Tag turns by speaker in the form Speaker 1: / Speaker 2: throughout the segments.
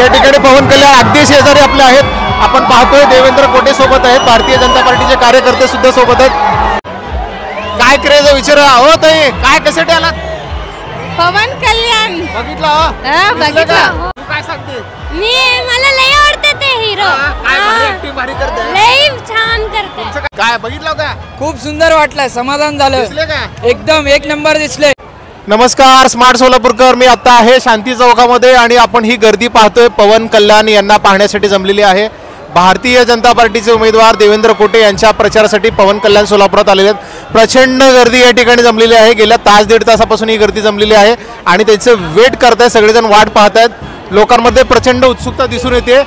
Speaker 1: या ठिकाणी पवन कल्याण अगदी शेजारी आपले आहेत. आपण पाहतोय देवेंद्र कोटे सोबत आहेत, भारतीय जनता पार्टीचे कार्यकर्ते सुद्धा सोबत आहेत. काय क्रेज विचारा हो ताई, काय कशासाठी आलात?
Speaker 2: पवन कल्याण
Speaker 1: बघितलं
Speaker 2: बघितलं.
Speaker 1: काय सांगते?
Speaker 2: मला लय आवडते ते हिरो.
Speaker 1: भारी करते,
Speaker 2: लय छान करते.
Speaker 1: काय बघितलं का?
Speaker 3: खूप सुंदर वाटलंय, समाधान झालं.
Speaker 1: दिसले का?
Speaker 3: एकदम एक नंबर दिसले.
Speaker 1: नमस्कार, स्मार्ट सोलापूरकर. मी आता आहे शांती चौकामध्ये आणि आपण ही गर्दी पाहतोय. पवन कल्याण यांना पाहण्यासाठी जमलेली आहे. भारतीय जनता पार्टीचे उमेदवार देवेंद्र कोटे यांच्या प्रचारासाठी पवन कल्याण सोलापुरात आलेले आहेत. प्रचंड गर्दी या ठिकाणी जमलेली आहे. गेल्या तास दीड तासापासून ही गर्दी जमलेली आहे आणि त्याचे वेट करतायत, सगळेजण वाट पाहतायत. लोकांमध्ये प्रचंड उत्सुकता दिसून येते.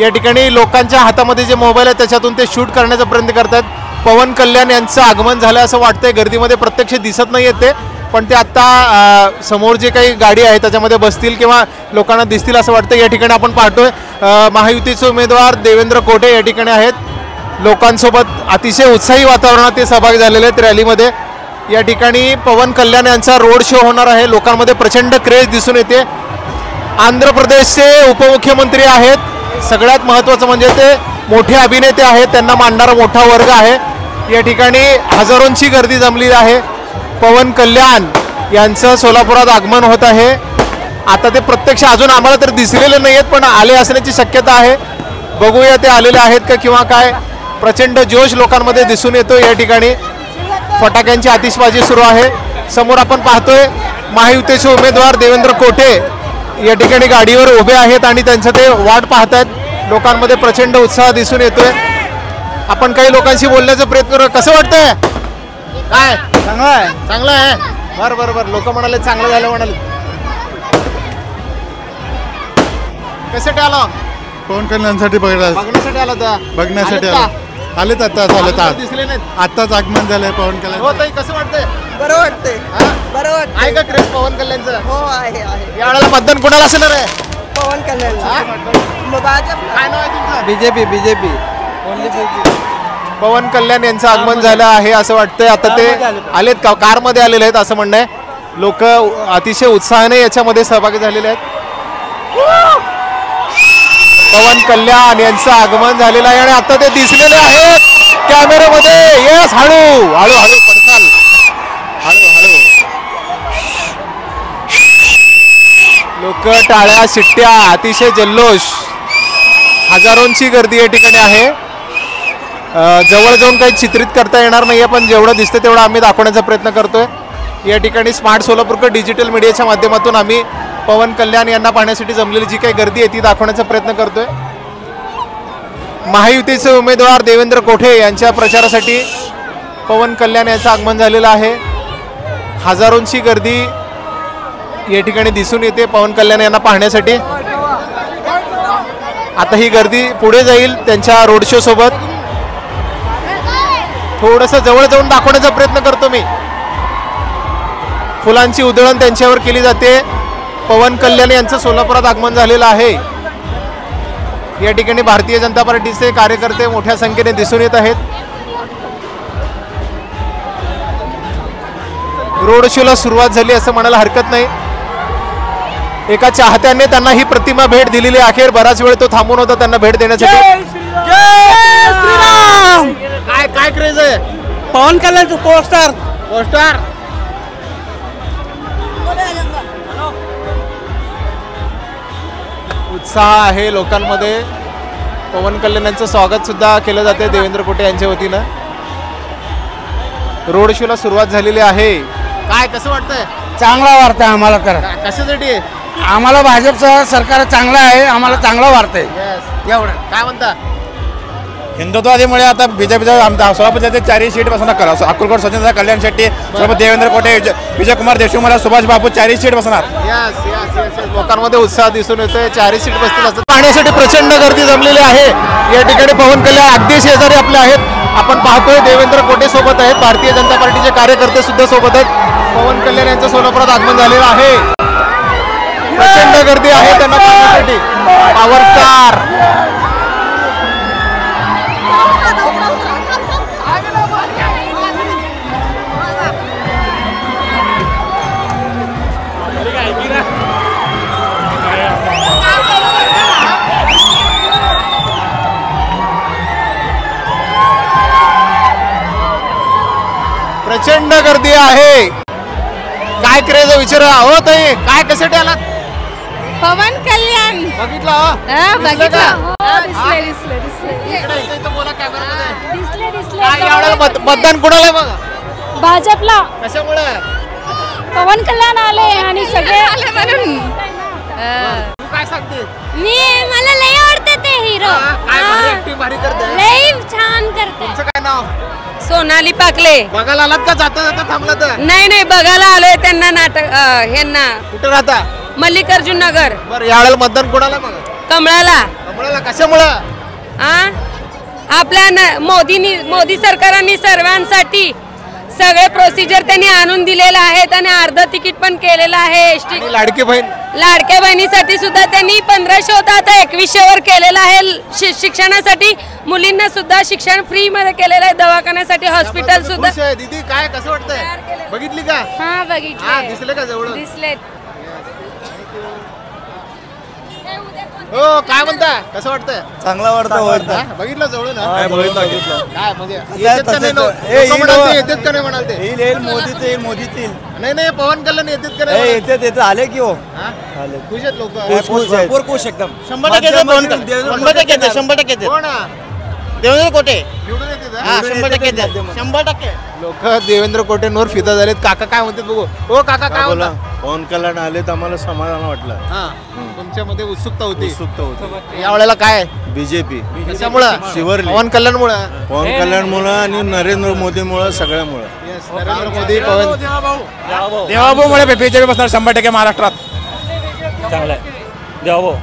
Speaker 1: या ठिकाणी लोकांच्या हातामध्ये जे मोबाईल आहे त्याच्यातून ते शूट करण्याचा प्रयत्न करतात. पवन कल्याण यांचं आगमन झालं असं वाटतंय. गर्दीमध्ये प्रत्यक्ष दिसत नाही येते, पण ते आत्ता समोर जे काही गाडी आहे त्याच्यामध्ये बसतील किंवा लोकांना दिसतील असं वाटतं. या ठिकाणी आपण पाहतोय महायुतीचे उमेदवार देवेंद्र कोटे या ठिकाणी आहेत. लोकांसोबत अतिशय उत्साही वातावरणात ते सहभागी झालेले आहेत रॅलीमध्ये. या ठिकाणी पवन कल्याण यांचा रोड शो होणार आहे. लोकांमध्ये प्रचंड क्रेज दिसून येते. आंध्र प्रदेशचे उपमुख्यमंत्री आहेत. सगळ्यात महत्त्वाचं म्हणजे ते मोठे अभिनेते आहेत, त्यांना मानणारा मोठा वर्ग आहे. या ठिकाणी हजारोंची गर्दी जमली आहे. पवन कल्याण यांचं सोलापुरात आगमन होत आहे. आता ते प्रत्यक्ष अजून आम्हाला तर दिसलेले नाही आहेत, पण आले असण्याची शक्यता आहे. बघूया ते आलेले आहेत का किंवा काय. प्रचंड जोश लोकांमध्ये दिसून येतो. या ठिकाणी फटाक्यांची आतिषबाजी सुरू आहे. समोर आपण पाहतोय महायुतीचे उमेदवार देवेंद्र कोटे या ठिकाणी गाडीवर उभे आहेत आणि त्यांचं ते वाट पाहतात. लोकांमध्ये प्रचंड उत्साह दिसून येतोय. आपण काही लोकांशी बोलण्याचा प्रयत्न करू. कसं वाटतंय? काय
Speaker 3: चांगलं आहे.
Speaker 1: चांगलं आहे. बरं बरं बरं, लोक म्हणाले चांगलं झालं म्हणाले. कशासाठी आलो?
Speaker 4: पवन कल्याणसाठी
Speaker 1: बघण्यासाठी आलो होता.
Speaker 4: बघण्यासाठी आलेत. आता
Speaker 1: दिसले नाहीत.
Speaker 4: आत्ताच आगमन झालंय पवन
Speaker 1: हो
Speaker 4: कल्याण.
Speaker 1: ताई, कसं वाटतंय?
Speaker 3: बरं वाटतंय. बरं
Speaker 1: आहे
Speaker 3: वाटतंय.
Speaker 1: का क्रेज पवन कल्याणचं?
Speaker 3: हो आहे आहे.
Speaker 1: यावेळेला मतदान कोणाला असणार आहे?
Speaker 3: पवन कल्याण.
Speaker 1: काय नाव आहे तुमचं?
Speaker 3: BJP only BJP.
Speaker 1: Pawan Kalyan यांचं आगमन झालं आहे असं वाटतंय. आता ते आलेत का? कारमध्ये आलेले आहेत असं म्हणणं आहे. लोक अतिशय उत्साहाने याच्यामध्ये सहभागी झालेले आहेत. पवन कल्याण यांचं आगमन झालेलं आहे आणि आता ते दिसलेले आहेत कॅमेऱ्यामध्ये. येस, हळू हळू हळू पडताल, हळू हळू. लोक, टाळ्या, शिट्ट्या, अतिशय जल्लोष. हजारोंची गर्दी या ठिकाणी आहे. जवळ जाऊन काही चित्रित करता येणार नाहीये, पण जेवढं दिसतं तेवढं आम्ही दाखवण्याचा प्रयत्न करतोय. या ठिकाणी स्मार्ट सोलापूरकर डिजिटल मीडियाच्या माध्यमातून आम्ही पवन कल्याण यांना पाहण्यासाठी जमलेली जी काही गर्दी आहे ती दाखवण्याचा प्रयत्न करतोय. महायुतीचे उमेदवार देवेंद्र कोटे यांच्या प्रचारासाठी पवन कल्याण यांचं आगमन झालेलं आहे. हजारोंची गर्दी या ठिकाणी दिसून येते पवन कल्याण यांना पाहण्यासाठी. आता ही गर्दी पुढे जाईल त्यांच्या रोड शो सोबत. थोडंसं जवळ जाऊन दाखवण्याचा प्रयत्न करतो मी. फुलांची उधळण त्यांच्यावर केली जाते. पवन कल्याण यांचं सोलापुरात आगमन झालेलं आहे. या ठिकाणी भारतीय जनता पार्टीचे कार्यकर्ते मोठ्या संख्येने दिसून येत आहेत. रोड शोला सुरुवात झाली असं म्हणायला हरकत नाही. एका चाहत्याने त्यांना ही प्रतिमा भेट दिलेली. अखेर बराच वेळ तो थांबून होता त्यांना भेट देण्यासाठी. काय काय क्रेज आहे?
Speaker 3: पवन कल्याणचं पोस्टर.
Speaker 1: उत्साह आहे लोकांमध्ये. पवन कल्याणांचं स्वागत सुद्धा केलं जाते देवेंद्र कोटे यांच्या वतीनं. रोड शोला सुरुवात झालेली आहे. काय कसं वाटतंय?
Speaker 3: चांगला वाटतंय आम्हाला. तर
Speaker 1: कशासाठी?
Speaker 3: आम्हाला भाजपचं सरकार चांगलं आहे. आम्हाला चांगलं वाटतंय.
Speaker 1: एवढं काय म्हणता?
Speaker 5: हिंदुत्वादीमुळे आता बीजेपीचा आमचा सोलापूरच्या 4 सीट बसणार करा. अक्कलकोट स्वतंत्र कल्याण शेट्टी, सोबत देवेंद्र कोटे, विजयकुमार देशमुख, मला सुभाष बाबू 4 सीट बसणार.
Speaker 1: लोकांमध्ये उत्साह दिसून येतोय. 4 सीट बसतील असं पाहण्यासाठी प्रचंड गर्दी जमलेली आहे. या ठिकाणी पवन कल्याण अगदी शेजारी आपले आहेत. आपण पाहतोय देवेंद्र कोटे सोबत आहेत. भारतीय जनता पार्टीचे कार्यकर्ते सुद्धा सोबत आहेत. पवन कल्याण यांचं सोलापुरात आगमन झालेलं आहे. प्रचंड गर्दी आहे त्यांना पाहण्यासाठी. पॉवर स्टार प्रचंड गर्दी आहे. काय क्रेज विचार हो ताई, काय कशासाठी आलात?
Speaker 2: पवन कल्याण
Speaker 1: बघितलं हो? दिसलं का? इकडे इथं बोला कॅमेरामध्ये. काय यावेळेला मतदान कुणाला आहे बघा?
Speaker 2: भाजपला
Speaker 1: कशामुळे?
Speaker 2: पवन कल्याण आले आणि सगळे आले म्हणून.
Speaker 1: तू काय सांगते?
Speaker 2: मला लय आवडते ते हिरो.
Speaker 1: काय भारी ऍक्टिंग भारी करते.
Speaker 2: लय छान करते.
Speaker 1: तुमचं काय नाव?
Speaker 6: सोनाली पाकले.
Speaker 1: बघायला आलात का जाता जाता थांबला तर?
Speaker 6: नाही बघायला आलोय त्यांना नाटक ह्यांना
Speaker 1: कुठे राहता?
Speaker 6: मल्लिकार्जुन नगर.
Speaker 1: बरं यावेळेला मतदान कोणाला मग?
Speaker 6: कमळाला.
Speaker 1: कमळाला कशामुळं?
Speaker 6: आपल्या मोदी सरकारांनी सर्वांसाठी सगळे प्रोसिजर त्यांनी आणून दिलेलं आहेत आणि अर्ध तिकीट पण केलेलं आहे. एसटी
Speaker 1: लाडकी बहीण
Speaker 6: लाडक्या बहिणीसाठी सुद्धा त्यांनी 1500 होता आता 2100 वर केलेलं आहे. शिक्षणासाठी मुलींना सुद्धा शिक्षण फ्री मध्ये केलेलं आहे. दवाखान्यासाठी हॉस्पिटल सुद्धा.
Speaker 1: दीदी काय कसं वाटतंय? बघितली का?
Speaker 2: हा बघितले.
Speaker 1: दिसले का जवळ?
Speaker 6: दिसलेत.
Speaker 1: हो काय म्हणता? कसं वाटतंय?
Speaker 3: चांगला वाटतं.
Speaker 1: बघितलं जवळ ना?
Speaker 3: काय
Speaker 1: काय म्हणजे येतात का नाही? लोकं म्हणाले येतात का नाही म्हणाले?
Speaker 3: येईल मोदीच येईल मोदीच येईल.
Speaker 1: नाही पवन कल्याण येतात का नाही?
Speaker 3: येते आले की हो
Speaker 1: खुश आहेत लोक.
Speaker 3: भरपूर खुश एकदम.
Speaker 5: 100% पवन कल्याण. 100% येते, 100%
Speaker 1: कोण
Speaker 5: देवेंद्र कोटे.
Speaker 1: निवडून येते
Speaker 5: हा 100% येते. 100%.
Speaker 1: लोक देवेंद्र कोटेंवर फिदा झालेत. काका काय म्हणतात बघू. हो काका काय बोला?
Speaker 4: पवन कल्याण आले तर आम्हाला समाधान वाटलं.
Speaker 1: हा तुमच्यामध्ये उत्सुकता होती.
Speaker 4: उत्सुकता होती.
Speaker 1: या वेळेला काय?
Speaker 4: बीजेपी
Speaker 1: कशामुळं?
Speaker 4: शिवरली.
Speaker 1: पवन कल्याणमुळं.
Speaker 4: पवन कल्याणमुळं आणि नरेंद्र मोदीमुळं सगळ्यामुळं.
Speaker 1: नरेंद्र मोदी पवन
Speaker 5: देवाभाऊमुळे बीजेपी बसणार 100% महाराष्ट्रात.
Speaker 7: चांगला आहे देवाभाऊ.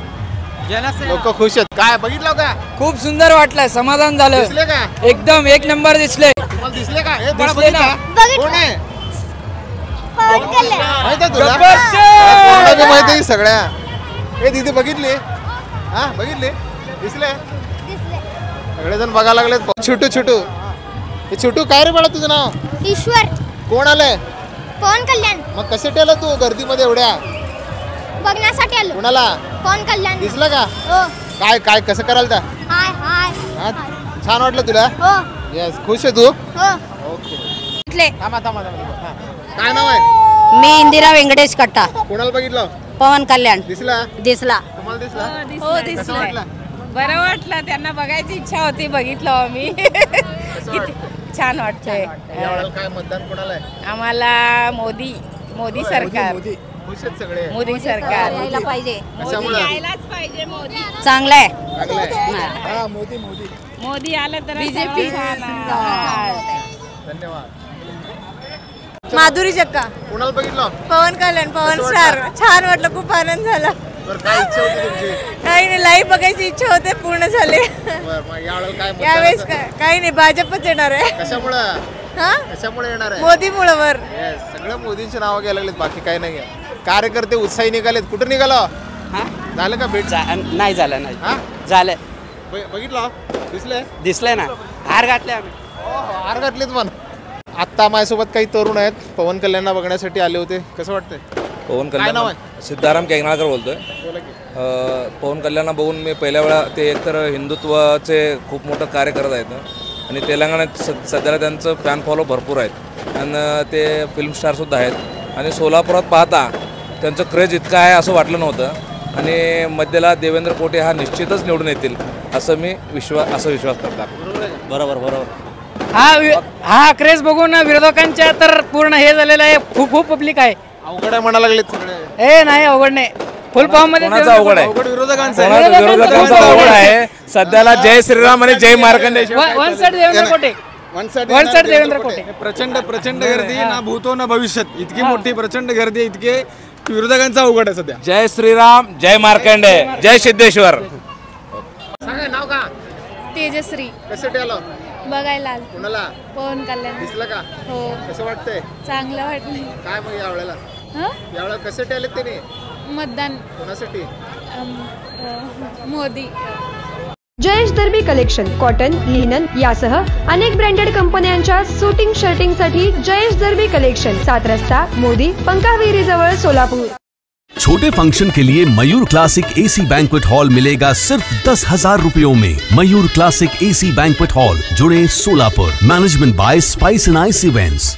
Speaker 1: लोक खुश आहेत. काय बघितलं का?
Speaker 3: खूप सुंदर वाटलं. समाधान झालं.
Speaker 1: दिसले का?
Speaker 3: एकदम एक नंबर दिसले.
Speaker 1: तुम्हाला दिसले का? हे बघा,
Speaker 3: दिसले ना.
Speaker 1: बघितलं? कोण आहे?
Speaker 2: पवन कल्याण
Speaker 1: माहिती आहे तुला? कोणाला माहिती आहे सगळ्या. हे दीदी बघितली? हा बघितली? दिसले? सगळेजण बघायला लागलेत. छोटू हे छोटू काय रे बाळा तुझं नाव?
Speaker 2: ईश्वर.
Speaker 1: कोण आलंय?
Speaker 2: पवन कल्याण
Speaker 1: मग कशासाठी आला तू गर्दीमध्ये एवढ्या?
Speaker 2: बघण्यासाठी आलो.
Speaker 1: कोणाला?
Speaker 2: पवन कल्याण.
Speaker 1: दिसलं का?
Speaker 2: हो.
Speaker 1: काय कसं कराल त्या?
Speaker 2: हाय.
Speaker 1: छान वाटलं तुला?
Speaker 2: हो.
Speaker 1: येस खुश आहे तू?
Speaker 2: हो.
Speaker 1: ओके. थांबा. काय नाव आहे?
Speaker 6: मी इंदिरा व्यंकटेश कट्टा.
Speaker 1: कोणाला बघितलं?
Speaker 6: पवन कल्याण.
Speaker 1: दिसला?
Speaker 6: दिसला.
Speaker 1: तुम्हाला दिसला?
Speaker 6: हो
Speaker 1: कसं वाटलं?
Speaker 6: बरं वाटलं. त्यांना बघायची इच्छा होती. बघितलं आम्ही. छान वाटतंय.
Speaker 1: यावेळेला काय मतदान कोणाला आहे?
Speaker 6: आम्हाला मोदी सरकार.
Speaker 1: खुश आहेत सगळे.
Speaker 6: मोदी सरकार
Speaker 2: यायला पाहिजे.
Speaker 1: कशामुळे?
Speaker 6: पाहिजे. मोदी चांगलं आहे.
Speaker 1: चांगलं आहे.
Speaker 3: हा मोदी
Speaker 6: मोदी आलं तर बीजेपी.
Speaker 1: धन्यवाद.
Speaker 6: माधुरी जक्का.
Speaker 1: कोणाला बघितलं?
Speaker 6: पवन कल्याण. पवन
Speaker 1: कसं
Speaker 6: स्टार.
Speaker 1: वाटलं?
Speaker 6: छान वाटलं. खूप आनंद झाला.
Speaker 1: बरं काय इच्छा होती तुमची?
Speaker 6: काही नाही लाईव्ह बघायची इच्छा होते. पूर्ण झाले.
Speaker 1: बरं मग यावेळेला काय मतदान
Speaker 6: यावेळेस
Speaker 1: असेल?
Speaker 6: काही नाही. भाजपच येणार आहे.
Speaker 1: कशामुळं?
Speaker 6: हा
Speaker 1: कशामुळे येणार आहे?
Speaker 6: मोदीमुळे वर.
Speaker 1: Yes, सगळं मोदींची नावं घ्यायला लागलेत. बाकी काही नाही आहे. कार्यकर्ते उत्साही निघालेत. कुठं निघालो? झालं का भेट?
Speaker 7: नाही झालं नाही
Speaker 1: हा
Speaker 7: झालं.
Speaker 1: बघितलं? दिसले?
Speaker 7: दिसलंय ना. हार घातले आम्ही.
Speaker 1: हो हार घातलेत म्हणा. आत्ता माझ्यासोबत काही तरुण आहेत. पवन कल्याणला बघण्यासाठी आले होते. कसं वाटतंय?
Speaker 8: पवन
Speaker 1: काय नाव
Speaker 8: कल्याण सिद्धाराम केंगणाळकर बोलतोय.
Speaker 1: बोला की.
Speaker 8: पवन कल्याणला बघून मी पहिल्या वेळा ते एकतर हिंदुत्वाचे खूप मोठं कार्य करत आहेत आणि तेलंगणात सध्याला त्यांचं फॅन फॉलो भरपूर आहेत आणि ते फिल्म स्टारसुद्धा आहेत आणि सोलापुरात पाहता त्यांचं क्रेज इतकं आहे असं वाटलं नव्हतं आणि मध्यला देवेंद्र कोटे हा निश्चितच निवडून येतील असं मी विश्वास करतात.
Speaker 7: बरोबर.
Speaker 3: हा क्रेज बघून विरोधकांच्या तर पूर्ण हे झालेलं आहे. खूप पब्लिक आहे.
Speaker 1: अवघड आहे म्हणायला लागलेत सगळे.
Speaker 3: हे नाही अवघड नाही. फुल फॉर्म मध्ये
Speaker 8: कोणाचा अवघड आहे?
Speaker 1: विरोधकांचं
Speaker 8: विरोधकांचा अवघड आहे. सध्याला जय श्रीराम आणि जय मार्कंडे.
Speaker 3: वन साइड देवेंद्र कोटे. वन साइड देवेंद्र कोटे.
Speaker 9: प्रचंड गर्दी ना भूतो ना भविष्यात. इतकी मोठी प्रचंड गर्दी इतके विरोधकांचा अवघड आहे सध्या.
Speaker 8: जय श्रीराम जय मार्कंडे जय सिद्धेश्वर.
Speaker 1: सांगा नाव का?
Speaker 2: तेजश्री.
Speaker 1: कशासाठी आलो?
Speaker 2: बघायला आलो.
Speaker 1: कोणाला?
Speaker 2: पवन कल्याण.
Speaker 1: दिसलं का?
Speaker 2: हो.
Speaker 1: कसं वाटतंय?
Speaker 2: चांगलं वाटलं.
Speaker 1: काय मग यावेळेला? यावेळेला कशासाठी आलेत त्यांनी?
Speaker 2: मतदान.
Speaker 1: कोणासाठी?
Speaker 2: Modi.
Speaker 10: Jayesh दर्बी collection cotton, linen यासह अनेक ब्रँडेड कंपन्यांच्या सुटिंग शर्टिंगसाठी जयेश दर्बी कलेक्शन 7 रस्ता मोदी पंकाविरी जवळ सोलापूर.
Speaker 11: छोटे फंक्शन के लिए Mayur classic AC banquet hall मिलेगा सिर्फ 10,000 रुपयों में। Mayur classic AC banquet hall, जुड़े Solapur. Management by Spice and Ice events.